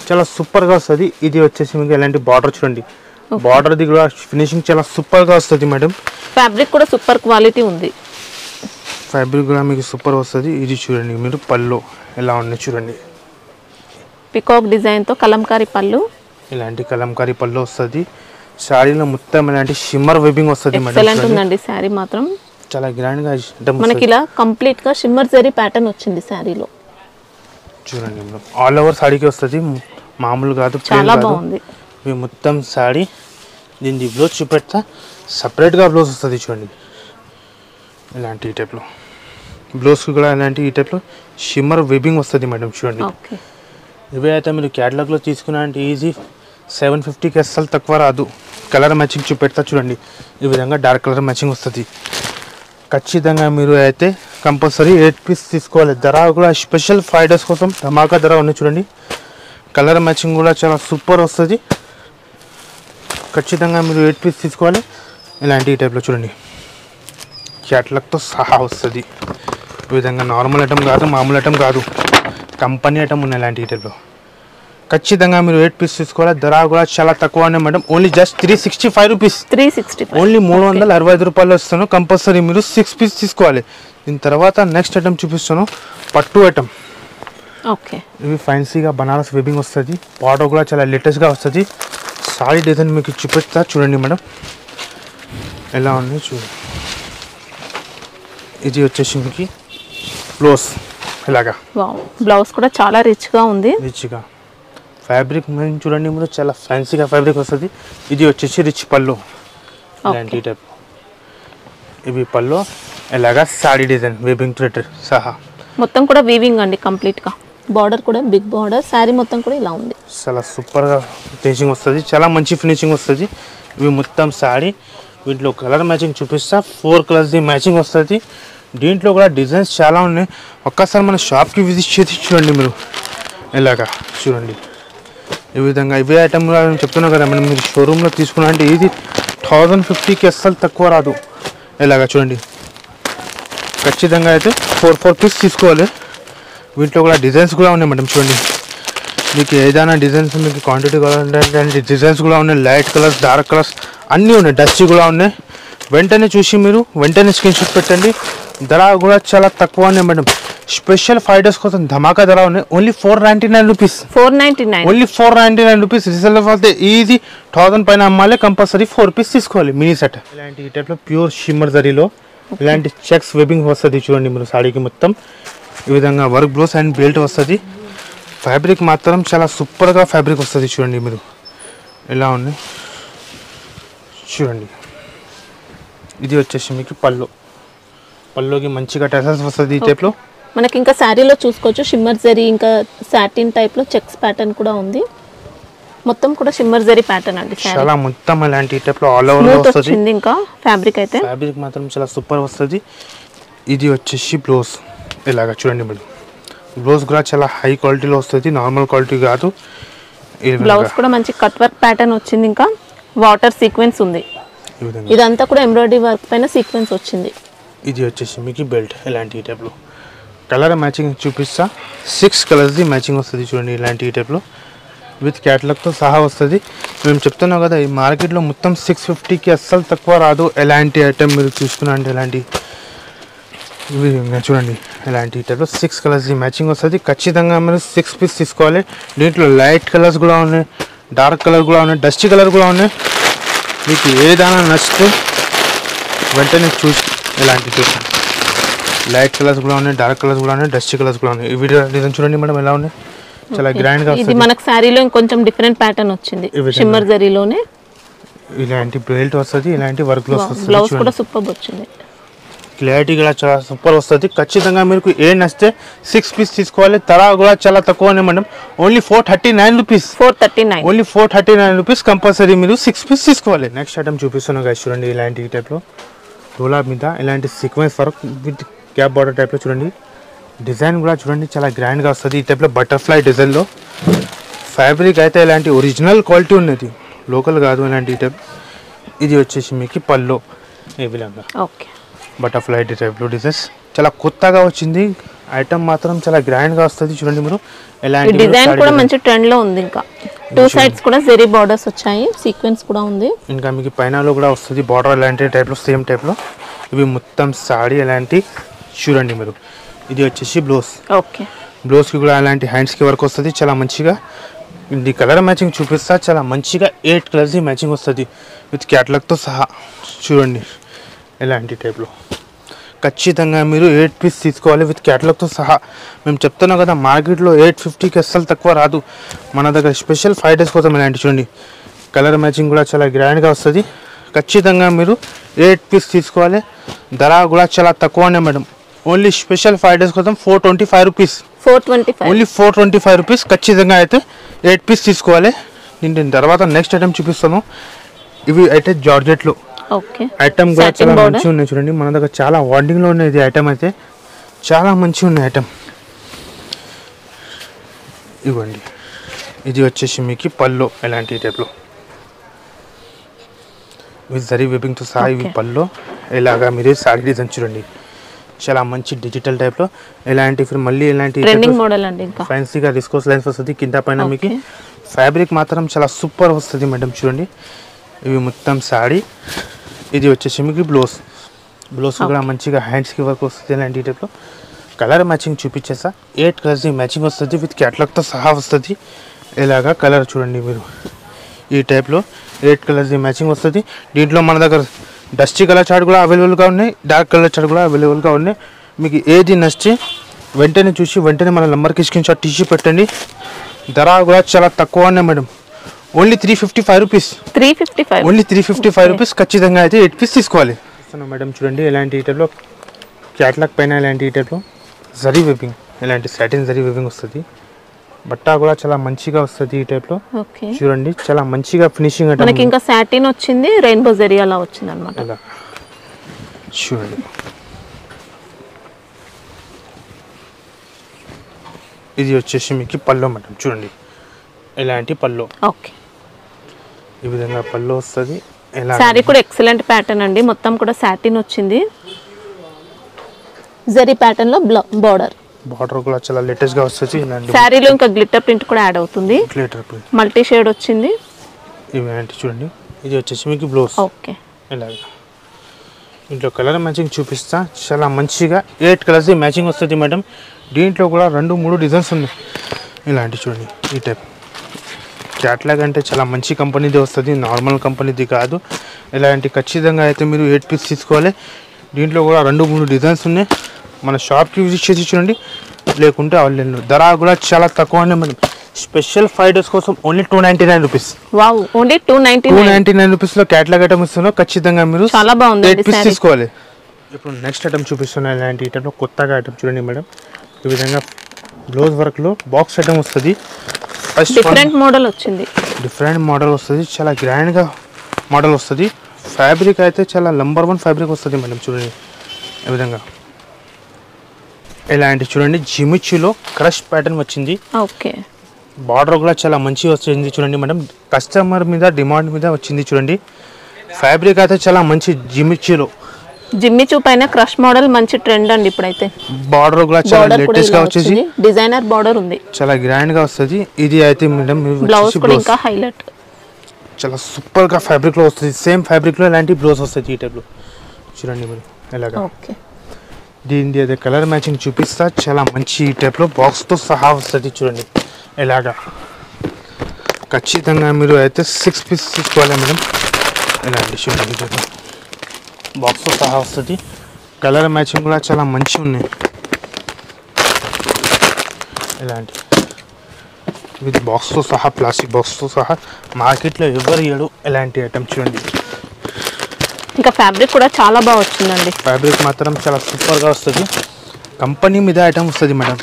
చాలా సూపర్గా వస్తుంది. ఇది వచ్చేసి మీకు ఇలాంటి బార్డర్ చూడండి. బార్డర్ ది కూడా ఫినిషింగ్ చాలా సూపర్గా వస్తుంది మేడం. ఫ్యాబ్రిక్ కూడా సూపర్ క్వాలిటీ ఉంది. ఫ్యాబ్రిక్ కూడా మీకు సూపర్ వస్తుంది. ఇది చూడండి మీరు పళ్ళు ఎలా ఉన్నాయి చూడండి. పికాక్ డిజైన్తో కలంకారీ పళ్ళు. ఇలాంటి కలంకారీ పళ్ళు వస్తుంది. శారీలో మొత్తం ఇలాంటి షిమ్మర్ వీవింగ్ వస్తుంది మేడం. ఎక్సలెంట్ ఉందండి శారీ మాత్రం. చాలా గ్రాండ్గా మనకి ఇలా కంప్లీట్గా షిమ్మర్ జరీ ప్యాటర్న్ వచ్చింది శారీలో చూడండి. ఆల్ ఓవర్ శారీకి వస్తుంది, మామూలు కాదు, చాలా బాగుంది. ఇవి మొత్తం శారీ. దీన్ని బ్లౌజ్ చూపెడతా. సపరేట్గా బ్లౌజ్ వస్తుంది చూడండి. ఇలాంటి ఈ టైప్లో బ్లౌజ్కి కూడా ఇలాంటి ఈ టైప్లో షిమ్మర్ వీవింగ్ వస్తుంది మేడం చూడండి. ఇవే అయితే మీరు క్యాటలాగ్లో తీసుకున్నా అంటే ఈజీ 750కి అస్సలు తక్కువ రాదు. కలర్ మ్యాచింగ్ చూపెడతా చూడండి. ఈ విధంగా డార్క్ కలర్ మ్యాచింగ్ వస్తుంది. ఖచ్చితంగా మీరు అయితే కంపల్సరీ 8 పీస్ తీసుకోవాలి. ధర కూడా స్పెషల్ 5 డేస్ కోసం ధమాకా ధర ఉన్నాయి చూడండి. కలర్ మ్యాచింగ్ కూడా చాలా సూపర్ వస్తుంది. ఖచ్చితంగా మీరు 8 పీస్ తీసుకోవాలి. ఇలాంటి ఈ టైప్లో చూడండి క్యాటలాగ్తో సహా వస్తుంది. ఈ విధంగా నార్మల్ ఐటమ్ కాదు, మామూలు ఐటమ్ కాదు, కంపెనీ ఐటమ్ ఉన్నాయి. ఇలాంటి ఈ టైప్లో ఖచ్చితంగా మీరు 8 పీస్ తీసుకోవాలి. ధర కూడా చాలా తక్కువనే madam. Only just 365 rupees. Only 365 రూపాయలు వస్తాను. కంపల్సరీ మీరు 6 పీస్ తీసుకోవాలి. దీని తర్వాత నెక్స్ట్ ఐటమ్ చూపిస్తాను. పట్టు ఐటమ్. ఇవి ఫ్యాన్సీగా బనారస్ వెబింగ్ వస్తుంది. బార్డర్ కూడా చాలా లేటెస్ట్గా వస్తుంది. సారీ డిజైన్ మీకు చూపిస్తా చూడండి మేడం ఎలా ఉంది చూడండి. ఇది వచ్చేసి మీకు బ్లౌజ్ ఇలాగా. బ్లౌజ్ కూడా చాలా రిచ్గా ఉంది. రిచ్గా ఫ్యాబ్రిక్ చూడండి మీరు చాలా ఫ్యాన్సీగా ఫ్యాబ్రిక్ వస్తుంది. ఇది వచ్చేసి రిచ్ పళ్ళు ఇలాంటి టైప్. ఇవి పళ్ళు ఇలాగా సారీ డిజైన్ వీవింగ్ థ్రెడ్ సహా మొత్తం కూడా వీవింగ్ అండి కంప్లీట్గా. బార్డర్ కూడా బిగ్ బార్డర్. శారీ మొత్తం కూడా ఇలా ఉంది. చాలా సూపర్గా ఫినిషింగ్ వస్తుంది. చాలా మంచి ఫినిషింగ్ వస్తుంది. ఇవి మొత్తం సారీ. వీటిలో కలర్ మ్యాచింగ్ చూపిస్తా. 4 కలర్స్ మ్యాచింగ్ వస్తుంది. దీంట్లో కూడా డిజైన్స్ చాలా ఉన్నాయి. ఒక్కసారి మన షాప్కి విజిట్ చేసి చూడండి మీరు ఇలాగా చూడండి. ఈ విధంగా ఇవే ఐటమ్ చెప్తున్నాం కదా మనం. మీరు షోరూంలో తీసుకున్నా అంటే ఇది 1050కి అస్సలు తక్కువ రాదు. ఇలాగా చూడండి. ఖచ్చితంగా అయితే 4 పీస్ తీసుకోవాలి. వీటిలో కూడా డిజైన్స్ కూడా ఉన్నాయి మేడం చూడండి. మీకు ఏదైనా డిజైన్స్ మీకు క్వాంటిటీ కావాలంటే డిజైన్స్ కూడా ఉన్నాయి. లైట్ కలర్స్, డార్క్ కలర్స్ అన్నీ ఉన్నాయి. డస్టీ కూడా ఉన్నాయి. వెంటనే చూసి మీరు వెంటనే స్క్రీన్ షాట్ పెట్టండి. ధర కూడా చాలా తక్కువనే మేడం. స్పెషల్ 5 days కోసం ధమాకా ధర ఉన్నాయి. Only 499 rupees. 499 only 499 rupees. Resale అయితే ఈజీ 1000 పైన అమ్మాలి, కంపల్సరీ 4 పీస్ తీసుకోవాలి మినీ సెట్. ఇలాంటి ఈ టైప్లో ప్యూర్ షిమ్మర్ జరీలో ఇలాంటి చెక్స్ వెబింగ్ వస్తుంది చూడండి మీరు. సాడీకి మొత్తం ఈ విధంగా వర్క్ బ్లౌజ్ అండ్ బెల్ట్ వస్తుంది. ఫ్యాబ్రిక్ మాత్రం చాలా సూపర్గా ఫ్యాబ్రిక్ వస్తుంది చూడండి మీరు. ఎలా ఉన్నాయి చూడండి. ఇది వచ్చేసి మీకు పల్లోకి మంచిగా టెసల్స్ వస్తుంది ఈ టైప్లో. మనకి ఇంకా శారీలో చూసుకోవచ్చు షిమ్మర్ జరీ, ఇంకా సాటిన్ టైప్లో చెక్స్ ప్యాటర్న్ కూడా ఉంది. మొత్తం కూడా షిమ్మర్ జరీ ప్యాటర్న్ అండి. చాలా మొత్తం ఇలాంటి టైప్లో ఆల్ ఓవర్ వస్తుంది. ఇంకా ఫ్యాబ్రిక్ అయితే ఫ్యాబ్రిక్ మాత్రం చాలా సూపర్ వస్తుంది. ఇది వచ్చేసి బ్లౌజ్ ఇలాగా చూడండి మేడం. బ్లౌజ్ కూడా చాలా హై క్వాలిటీలో వస్తుంది, నార్మల్ క్వాలిటీ కాదు. బ్లౌజ్ కూడా మంచి కట్ వర్క్ ప్యాటర్న్ వచ్చింది. ఇంకా వాటర్ సీక్వెన్స్ ఉంది. ఇదంతా కూడా ఎంబ్రాయిడరీ వర్క్ పైన సీక్వెన్స్ వచ్చింది. ఇది వచ్చేసి మీకు బెల్ట్ ఇలాంటి టైప్లో. కలర్ మ్యాచింగ్ చూపిస్తా. 6 కలర్స్ది మ్యాచింగ్ వస్తుంది చూడండి ఇలాంటి టైప్లో. విత్ క్యాటలాగ్తో సహా వస్తుంది. మేము చెప్తున్నాం కదా ఈ మార్కెట్లో మొత్తం 650కి అస్సలు తక్కువ రాదు. ఎలాంటి ఐటమ్ మీరు చూసుకున్నా అంటే ఎలాంటి చూడండి ఇలాంటి టైప్లో 6 కలర్స్ది మ్యాచింగ్ వస్తుంది. ఖచ్చితంగా మీరు 6 పీస్ తీసుకోవాలి. దీంట్లో లైట్ కలర్స్ కూడా ఉన్నాయి, డార్క్ కలర్ కూడా ఉన్నాయి, డస్టీ కలర్ కూడా ఉన్నాయి. మీకు ఏదైనా నచ్చితే వెంటనే చూసి ఇలాంటి చూసి లైట్ కలర్స్ కూడా ఉన్నాయి, డార్క్ కలర్స్ కూడా ఉన్నాయి, డస్టీ కలర్స్ కూడా ఉన్నాయి. ఈ వీడియో డిజైన్ చూడండి మేడం ఎలా ఉన్నాయి. చాలా గ్రాండ్ గా ఇది మనకు సారీలో ఇంకొంచెం డిఫరెంట్ ప్యాటర్న్ వచ్చింది. షిమ్మర్ జరీలోనే ఇలాంటి బెల్ట్ వస్తుంది, ఇలాంటి వర్క్ బ్లౌజ్ వస్తుంది. బ్లౌజ్ కూడా సూపర్ వచ్చింది. క్లారిటీ కూడా చాలా సూపర్ వస్తుంది. ఖచ్చితంగా మీకు ఏ నచ్చితే 6 పీస్ తీసుకోవాలి. ధర కూడా చాలా తక్కువనే madam. Only 439 rupees. 439 only 439 rupees. Compulsory మీరు 6 పీస్ తీసుకోవాలి. నెక్స్ట్ ఐటమ్ చూపిస్తున్నాను గైస్ చూడండి ఇలాంటి టైప్లో డోలా మీద ఇలాంటి sequence work with cap border టైప్లో చూడండి. డిజైన్ కూడా చూడండి చాలా గ్రాండ్గా వస్తుంది. ఈ టైప్లో బటర్ఫ్లై డిజైన్లో ఫ్యాబ్రిక్ అయితే ఇలాంటి ఒరిజినల్ క్వాలిటీ ఉన్నది, లోకల్ కాదు ఇలాంటి టైప్. ఇది వచ్చేసి మీకు పల్లో ఈ విధంగా ఓకే బటర్ఫ్లై టైప్లో డిజైన్స్ చాలా కొత్తగా వచ్చింది. ఐటమ్ మాత్రం చాలా గ్రాండ్గా వస్తుంది చూడండి మీరు. ఎలాంటి డిజైన్ కూడా మంచి ట్రెండ్ లో ఉంది. ఇంకా 2 సైడ్స్ కూడా జరీ బార్డర్స్ వచ్చాయి, సీక్వెన్స్ కూడా ఉంది. ఇంకా మీకు పైనలో కూడా వస్తుంది బార్డర్ ఇలాంటి టైప్లో సేమ్ టైప్లో. ఇవి మొత్తం సాడీ ఎలాంటి చూడండి మీరు. ఇది వచ్చేసి బ్లౌజ్. ఓకే బ్లౌజ్కి కూడా అలాంటి హ్యాండ్స్కి వర్క్ వస్తుంది చాలా మంచిగా. ఇది కలర్ మ్యాచింగ్ చూపిస్తా. చాలా మంచిగా 8 కలర్స్ మ్యాచింగ్ వస్తుంది విత్ క్యాటలాగ్తో సహా చూడండి ఇలాంటి టైప్లో. ఖచ్చితంగా మీరు 8 పీస్ తీసుకోవాలి విత్ క్యాటలాగ్తో సహా. మేము చెప్తున్నాం కదా మార్కెట్లో 850కి అస్సలు తక్కువ రాదు. మన దగ్గర స్పెషల్ 5 days కోసం ఇలాంటి చూడండి. కలర్ మ్యాచింగ్ కూడా చాలా గ్రాండ్గా వస్తుంది. ఖచ్చితంగా మీరు 8 పీస్ తీసుకోవాలి. ధర కూడా చాలా తక్కువనే మేడం. ఓన్లీ స్పెషల్ 5 days కోసం 425 రూపీస్. 425 only 425 rupees. ఖచ్చితంగా అయితే 8 పీస్ తీసుకోవాలి. నేను తర్వాత నెక్స్ట్ ఐటమ్ చూపిస్తాను. ఇవి అయితే జార్జెట్లో ఓకే ఐటమ్ కూడా చాలా మంచిగా ఉన్నాయి చూడండి. మన దగ్గర చాలా వార్డింగ్లో ఉన్నాయి. ఇది ఐటమ్ అయితే చాలా మంచిగా ఉన్నాయి ఐటమ్. ఇవ్వండి ఇది వచ్చేసి మీకు పల్లో ఇలాంటి టైప్లో విత్ జరీ వెబింగ్తో సహా. ఇవి పల్లో ఇలాగా మీరు సారీ డిజైన్ చూడండి చాలా మంచి డిజిటల్ టైప్లో. ఇలాంటి మళ్ళీ ఇలాంటి ఫ్యాన్సీగా డిస్కోస్ లైన్స్ వస్తుంది కింద పైన. మీకు ఫ్యాబ్రిక్ మాత్రం చాలా సూపర్ వస్తుంది మేడం చూడండి. ఇవి మొత్తం సాడీ. ఇది వచ్చేసి మీకు బ్లౌజ్ కూడా మంచిగా హ్యాండ్స్కి వర్క్ వస్తుంది ఇలాంటి టైప్లో. కలర్ మ్యాచింగ్ చూపించేసా. 8 కలర్స్ మ్యాచింగ్ వస్తుంది విత్ క్యాటలాగ్తో సహా వస్తుంది. ఇలాగా కలర్ చూడండి మీరు. ఈ టైప్లో 8 కలర్స్ మ్యాచింగ్ వస్తుంది. దీంట్లో మన దగ్గర డస్టీ కలర్ చార్ట్ కూడా అవైలబుల్గా ఉన్నాయి, డార్క్ కలర్ చార్ట్ కూడా అవైలబుల్గా ఉన్నాయి. మీకు ఏది నచ్చి వెంటనే చూసి వెంటనే మన నెంబర్కి స్క్రీన్ షాట్ తీసి పెట్టండి. ధర కూడా చాలా తక్కువనే madam. Only 355 rupees. 355 only 355 rupees. ఖచ్చితంగా అయితే 8 పీస్ తీసుకోవాలి. మేడం చూడండి ఇలాంటి టైప్లో క్యాట్లాగ్ పైన ఇలాంటి టైప్లో జరీ వెబింగ్ ఇలాంటి సాటిన్ జరీ వెబింగ్ వస్తుంది. బట్ట కూడా చాలా మంచిగా వస్తుంది ఈ టైప్లో చూడండి. చాలా మంచిగా ఫినిషింగ్ అంటే మనకి ఇంకా సాటిన్ వచ్చింది, రెయిన్బో జరీ అలా వచ్చింది అన్నమాట. చూడండి ఇది వచ్చేసి మీకు పల్లో మేడం చూడండి ఇలాంటి పల్లో. ఓకే ఈ విధంగా పల్లో వస్తుంది. సారీ కూడా ఎక్సలెంట్ ప్యాటర్న్ అండి. మొత్తం కూడా సాటిన్ వచ్చింది, జరీ ప్యాటర్న్ లో బార్డర్ కూడా చాలా లేటెస్ట్ గా వస్తుంది. సారీలో ఇంకా గ్లిటర్ ప్రింట్ కూడా యాడ్ అవుతుంది. గ్లిటర్ ప్రింట్ మల్టీ షేడ్ వచ్చింది. ఇలాంటి చూడండి. ఇది వచ్చేసి మీకు బ్లౌజ్. ఓకే ఇలాగా దీంట్లో కలర్ మ్యాచింగ్ చూపిస్తా, చాలా మంచిగా 8 కలర్స్ మ్యాచింగ్ వస్తుంది మేడం. దీంట్లో కూడా 2-3 డిజైన్స్ ఉన్నాయి. ఇలాంటి చూడండి, ఈ టైప్ క్యాట్లాగ్ అంటే చాలా మంచి కంపెనీది వస్తుంది, నార్మల్ కంపెనీది కాదు. ఇలాంటి ఖచ్చితంగా అయితే మీరు 8 పీస్ తీసుకోవాలి. దీంట్లో కూడా 2-3 డిజైన్స్ ఉన్నాయి. మన షాప్కి విజిట్ చేసి చూడండి, లేకుంటే ఆన్లైన్లో. ధర కూడా చాలా తక్కువ అండి మేడం. స్పెషల్ 5 డేస్ కోసం ఓన్లీ 299 రూపీస్. వావ్, ఓన్లీ 299 రూపీస్లో క్యాట్లాగ్ ఐటమ్ ఇస్తున్నాం. ఖచ్చితంగా మీరు చాలా బాగుంది 8 పీస్ తీసుకోవాలి. ఇప్పుడు నెక్స్ట్ ఐటమ్ చూపిస్తున్నాను. ఇలాంటి ఐటమ్లో కొత్తగా ఐటమ్ చూడండి మేడం. ఈ విధంగా బ్లౌజ్ వర్క్లో బాక్స్ ఐటమ్ వస్తుంది. డిఫరెంట్ మోడల్ వచ్చింది, డిఫరెంట్ మోడల్ వస్తుంది, చాలా గ్రాండ్గా మోడల్ వస్తుంది. ఫ్యాబ్రిక్ అయితే చాలా నంబర్ 1 ఫ్యాబ్రిక్ వస్తుంది మేడం. చూడండి ఈ విధంగా ఇలాంటి చూడండి జిమిచ్చులో క్రష్ ప్యాటర్న్ వచ్చింది. ఓకే, బార్డర్ కూడా చాలా మంచి వచ్చింది చూడండి మేడం. కస్టమర్ మీద డిమాండ్ మీద వచ్చింది చూడండి. ఫ్యాబ్రిక్ అయితే చాలా మంచి జిమిచ్చులో. జిమ్మిచూ పైన క్రష్ మోడల్ మంచి ట్రెండ్ అండి ఇప్పుడైతే. బార్డర్ కూడా చాలా లేటెస్ట్ గా వచ్చేసి డిజైనర్ బార్డర్ ఉంది, చాలా గ్రాండ్ గా వస్తుంది. ఇది అయితే మేడం బ్లౌజ్ కూడా ఇంకా హైలైట్, చాలా సూపర్ గా ఫ్యాబ్రిక్ లో వస్తుంది. సేమ్ ఫ్యాబ్రిక్ లో ఇలాంటి బ్లౌజ్ వస్తుంది ఈ టైప్ లో. చూడండి మేడం ఎలాగా. ఓకే, దీని అయితే కలర్ మ్యాచింగ్ చూపిస్తా, చాలా మంచి ఈ టైప్ లో బాక్స్ తో సహా వస్తుంది. చూడండి ఎలాగా. ఖచ్చితంగా మీరు అయితే 6 పీస్ తీసుకోవాలి మేడం. ఇలాంటి చూడండి బాక్స్తో సహా వస్తుంది. కలర్ మ్యాచింగ్ కూడా చాలా మంచిగా ఉన్నాయి. ఇలాంటి విత్ బాక్స్తో సహా, ప్లాస్టిక్ బాక్స్తో సహా. మార్కెట్లో ఎవరు ఇయ్యడు ఇలాంటి ఐటమ్. చూడండి ఇంకా ఫ్యాబ్రిక్ కూడా చాలా బాగా వచ్చిందండి. ఫ్యాబ్రిక్ మాత్రం చాలా సూపర్గా వస్తుంది. కంపెనీ మీద ఐటమ్ వస్తుంది మేడం.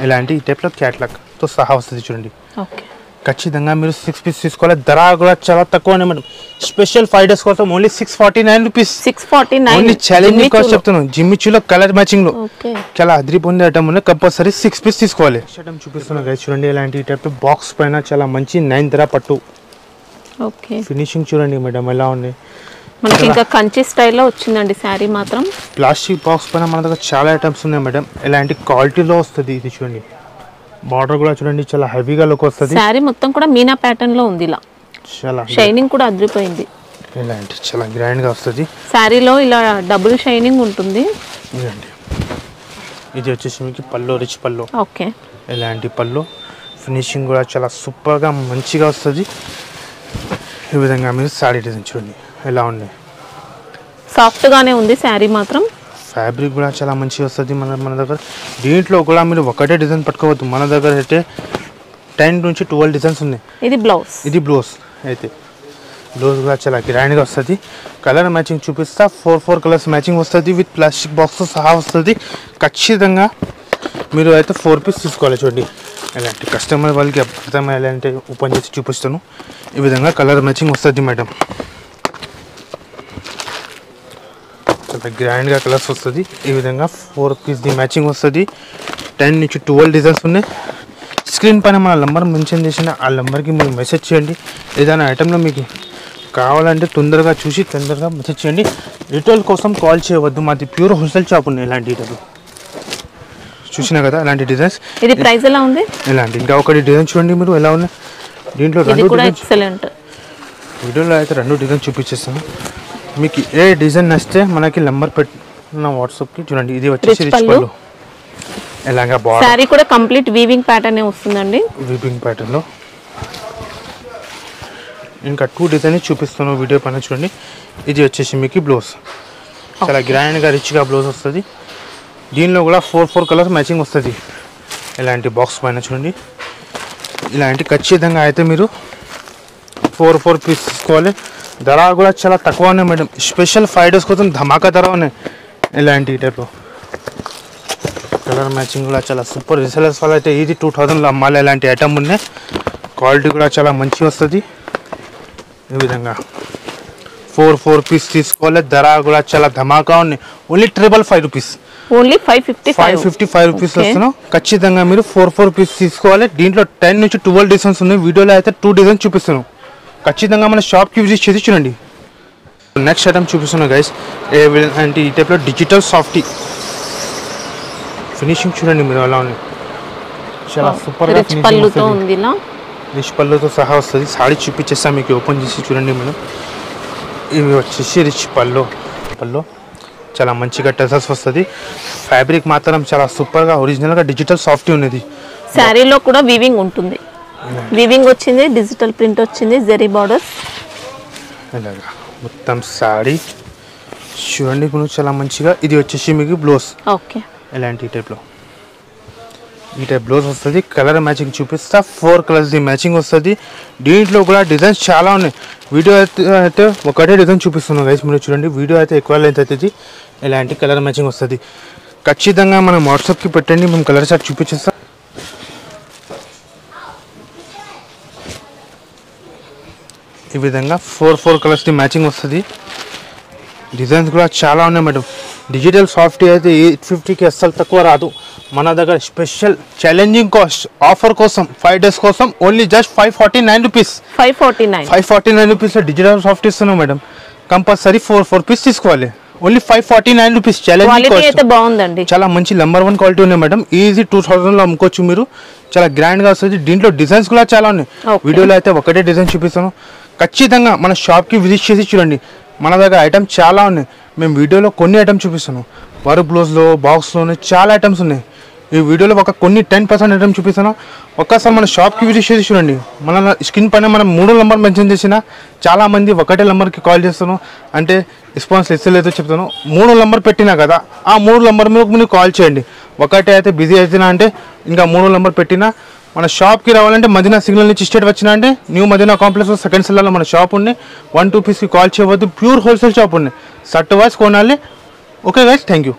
ఇలాంటి ఈ టైప్లో క్యాట్లాగ్తో సహా వస్తుంది. చూడండి ఓకే, ఖచ్చితంగా మీరు 6 పీస్ తీసుకోవాలి. ధర కూడా చాలా తక్కువనే మేడం. స్పెషల్ 5 డేస్ కోసం only 649 rupees. 649 only challenging cost చెప్తున్నాను. జిమ్మిచ్చులో కలర్ మ్యాచింగ్ లో ఓకే, చాలా అదిరిపోయింది ఐటమ్ ఉంది. కంపల్సరీ 6 పీస్ తీసుకోవాలి. ఐటమ్ చూపిస్తున్నా గైస్ చూడండి. ఇలాంటి టైప్ బాక్స్ పైన చాలా మంచి 9 ధర పట్టు. ఓకే, ఫినిషింగ్ చూడండి మేడం ఎలా ఉంది. మనకి ఇంకా కంచి స్టైల్లో వచ్చిందండి శారీ మాత్రం. ప్లాస్టిక్ బాక్స్ పైన మన దగ్గర చాలా ఐటమ్స్ ఉన్నాయి మేడం. ఇలాంటి క్వాలిటీలో వస్తుంది. ఇది చూడండి బార్డర్ కూడా చూడండి చాలా హెవీగా లుక్ వస్తుంది. శారీ మొత్తం కూడా మీనా ప్యాటర్న్ లో ఉంది. ఇలా చాలా షైనింగ్ కూడా అదిరిపోయింది. ఇలాంటి చాలా గ్రాండ్ గా వస్తుంది. శారీలో ఇలా డబుల్ షైనింగ్ ఉంటుంది. ఇదండి ఇది వచ్చేసి మీకు పళ్ళు, రిచ్ పళ్ళు. ఓకే, ఇలాంటి పళ్ళు. ఫినిషింగ్ కూడా చాలా సూపర్గా మంచిగా వస్తుంది. ఈ విధంగా మీరు శారీ డిజైన్ చూడండి ఎలా ఉంది. సాఫ్ట్ గానే ఉంది శారీ మాత్రం. ఫ్యాబ్రిక్ కూడా చాలా మంచిగా వస్తుంది మన దగ్గర. దీంట్లో కూడా మీరు ఒకటే డిజైన్ పట్టుకోవద్దు. మన దగ్గర అయితే 10 నుంచి 12 డిజైన్స్ ఉన్నాయి. ఇది బ్లౌజ్, ఇది బ్లౌజ్. అయితే బ్లౌజ్ కూడా చాలా గ్రాండ్గా వస్తుంది. కలర్ మ్యాచింగ్ చూపిస్తా. 4 కలర్స్ మ్యాచింగ్ వస్తుంది. విత్ ప్లాస్టిక్ బాక్స్ సహా వస్తుంది. ఖచ్చితంగా మీరు అయితే 4 పీస్ తీసుకోవాలి. చూడండి ఇలాంటి కస్టమర్ వాళ్ళకి అర్థమయ్యాలంటే ఓపెన్ చేసి చూపిస్తాను. ఈ విధంగా కలర్ మ్యాచింగ్ వస్తుంది మేడం. చాలా గ్రాండ్గా కలర్స్ వస్తుంది. ఈ విధంగా 4 పీస్ ది మ్యాచింగ్ వస్తుంది. 10 నుంచి 12 డిజైన్స్ ఉన్నాయి. స్క్రీన్ పైన మన నెంబర్ మెన్షన్ చేసిన ఆ నెంబర్కి మీరు మెసేజ్ చేయండి. ఏదైనా ఐటెంలో మీకు కావాలంటే తొందరగా చూసి తొందరగా మెసేజ్ చేయండి. రిటైల్ కోసం కాల్ చేయవద్దు. మాది ప్యూర్ హోల్సేల్ షాప్ ఉన్నాయి. ఇలాంటి ఐటమ్ చూసినా కదా ఇలాంటి డిజైన్స్. ఇది ప్రైస్ ఎలా ఉంది? ఇలాంటి ఇంకా ఒకటి డిజైన్ చూడండి మీరు ఎలా ఉన్నాయి. దీంట్లో 2 డిజైన్స్. ఎక్సలెంట్. వీడియోలో అయితే 2 డిజైన్ చూపించేస్తాను. మీకు ఏ డిజైన్ నచ్చితే మనకి నెంబర్ పెట్టిన వాట్సాప్కి చూడండి. ఇది వచ్చేసి రిచ్ పళ్ళు. ఇలాగా బార్డర్. సారీ కూడా కంప్లీట్ వీవింగ్ ప్యాటర్న్ వస్తుందండి. వీవింగ్ ప్యాటర్న్లో ఇంకా 2 డిజైన్ చూపిస్తాను వీడియో పైన చూడండి. ఇది వచ్చేసి మీకు బ్లౌజ్. చాలా గ్రాండ్గా రిచ్గా బ్లౌజ్ వస్తుంది. దీనిలో కూడా 4 కలర్స్ మ్యాచింగ్ వస్తుంది. ఇలాంటి బాక్స్ పైన చూడండి. ఇలాంటి ఖచ్చితంగా అయితే మీరు 4 పీస్ తీసుకోవాలి. ధర కూడా చాలా తక్కువ ఉన్నాయి మేడం. స్పెషల్ 5 డేస్ కోసం ధమాకా ధర ఉన్నాయి. ఇలాంటి టైప్లో కలర్ మ్యాచింగ్ కూడా చాలా సూపర్. రీసెలర్స్ వాళ్ళు అయితే ఇది 2000లో అమ్మాలి. ఇలాంటి ఐటమ్ ఉన్నాయి. క్వాలిటీ కూడా చాలా మంచిగా వస్తుంది. ఈ విధంగా 4 పీస్ తీసుకోవాలి. ధర కూడా చాలా ధమాకా ఉన్నాయి. Only 555 rupees. ఓన్లీ 555 రూపీస్ వస్తున్నాం. ఖచ్చితంగా మీరు 4 పీస్ తీసుకోవాలి. దీంట్లో 10 నుంచి 12 డిజైన్స్ ఉన్నాయి. వీడియోలో అయితే 2 డిజైన్స్ చూపిస్తున్నాం. ఖచ్చితంగా మన షాప్కి విజిట్ చేసి చూడండి. నెక్స్ట్ ఐటమ్ చూపిస్తున్నాం గైస్. అంటే ఈ టైప్లో డిజిటల్ సాఫ్టీ. ఫినిషింగ్ చూడండి మీరు ఎలా ఉంది. చాలా సూపర్గా రిచ్ పళ్ళుతో ఉంది. ఇలా రిచ్ పళ్ళుతో సహా వస్తుంది. సారీ చూపించేస్తా మీకు ఓపెన్ చేసి చూడండి మేడం. ఇవి వచ్చేసి రిచ్ పళ్ళు. చాలా మంచిగా టెసల్స్ వస్తుంది. ఫ్యాబ్రిక్ మాత్రం చాలా సూపర్గా ఒరిజినల్గా డిజిటల్ సాఫ్ట్ ఉన్నది. శారీలో కూడా వీవింగ్ ఉంటుంది, వీవింగ్ వచ్చింది, డిజిటల్ ప్రింట్ వచ్చింది, జెరీ బార్డర్స్. ఇలాగా మొత్తం శారీ చూడండి ఇప్పుడు చాలా మంచిగా. ఇది వచ్చేసి మీకు బ్లౌజ్. ఓకే, ఇలాంటి ఈ టైప్ బ్లౌజ్ వస్తుంది. కలర్ మ్యాచింగ్ చూపిస్తా. 4 కలర్స్ ది మ్యాచింగ్ వస్తుంది. దీంట్లో కూడా డిజైన్స్ చాలా ఉన్నాయి. వీడియో అయితే ఒకటే డిజైన్ చూపిస్తున్నాం గైస్, మీరు చూడండి. వీడియో అయితే ఎక్కువ లెంత్ అవుతుంది. ఇలాంటి కలర్ మ్యాచింగ్ వస్తుంది. ఖచ్చితంగా మనం వాట్సాప్కి పెట్టండి, మేము కలర్ చార్ట్ చూపించేస్తాం. ఈ విధంగా 4 కలర్స్ ది మ్యాచింగ్ వస్తుంది. డిజైన్స్ కూడా చాలా ఉన్నాయి మేడం. డిజిటల్ సాఫ్ట్ అయితే 850కి అస్సలు తక్కువ రాదు. మన దగ్గర స్పెషల్ ఛాలెంజింగ్ కాస్ట్ ఆఫర్ కోసం 5 days కోసం ఓన్లీ జస్ట్ 549 రూపీస్. 549 రూపీస్లో డిజిటల్ సాఫ్ట్ ఇస్తున్నాం మేడం. కంపల్సరీ 4 పీస్ తీసుకోవాలి. Only 549 rupees. ఛాలెంజింగ్ కాస్ట్ బాగుందండి, చాలా మంచి నంబర్ 1 క్వాలిటీ ఉన్నాయి మేడం. ఈజీ 2000లో అమ్ముకోవచ్చు మీరు. చాలా గ్రాండ్గా వస్తుంది. దీంట్లో డిజైన్స్ కూడా చాలా ఉన్నాయి. వీడియోలో అయితే ఒకటే డిజైన్ చూపిస్తాను. ఖచ్చితంగా మన షాప్కి విజిట్ చేసి చూడండి. మన దగ్గర ఐటమ్ చాలా ఉన్నాయి. మేము వీడియోలో కొన్ని ఐటమ్స్ చూపిస్తాను. వర్క్ బ్లౌజ్లో, బాక్స్లోనే చాలా ఐటమ్స్ ఉన్నాయి. ఈ వీడియోలో ఒక కొన్ని 10% ఐటమ్ చూపిస్తాను. ఒక్కసారి మన షాప్కి విజిట్ చేసి చూడండి. మన స్క్రీన్ పైన మనం 3 నెంబర్ మెన్షన్ చేసిన చాలామంది ఒకటే నెంబర్కి కాల్ చేస్తాను అంటే రెస్పాన్స్ ఇస్తలేదో చెప్తాను. 3 నెంబర్ పెట్టినా కదా, ఆ 3 నెంబర్ మీద మీరు కాల్ చేయండి. ఒకటే అయితే బిజీ అవుతున్నా అంటే ఇంకా 3 నెంబర్ పెట్టినా. మన షాప్కి రావాలంటే మదీనా సిగ్నల్ నుంచి స్టేట్ వచ్చినా అంటే న్యూ మదీనా కాంప్లెక్స్ సెకండ్ సెల్లార్లో మన షాప్ ఉంది. 1-2 పీస్కి కాల్ చేయవద్దు. ప్యూర్ హోల్సేల్ షాప్ ఉంది. షర్ట్ వైస్ కొనాలి. Okay guys, thank you.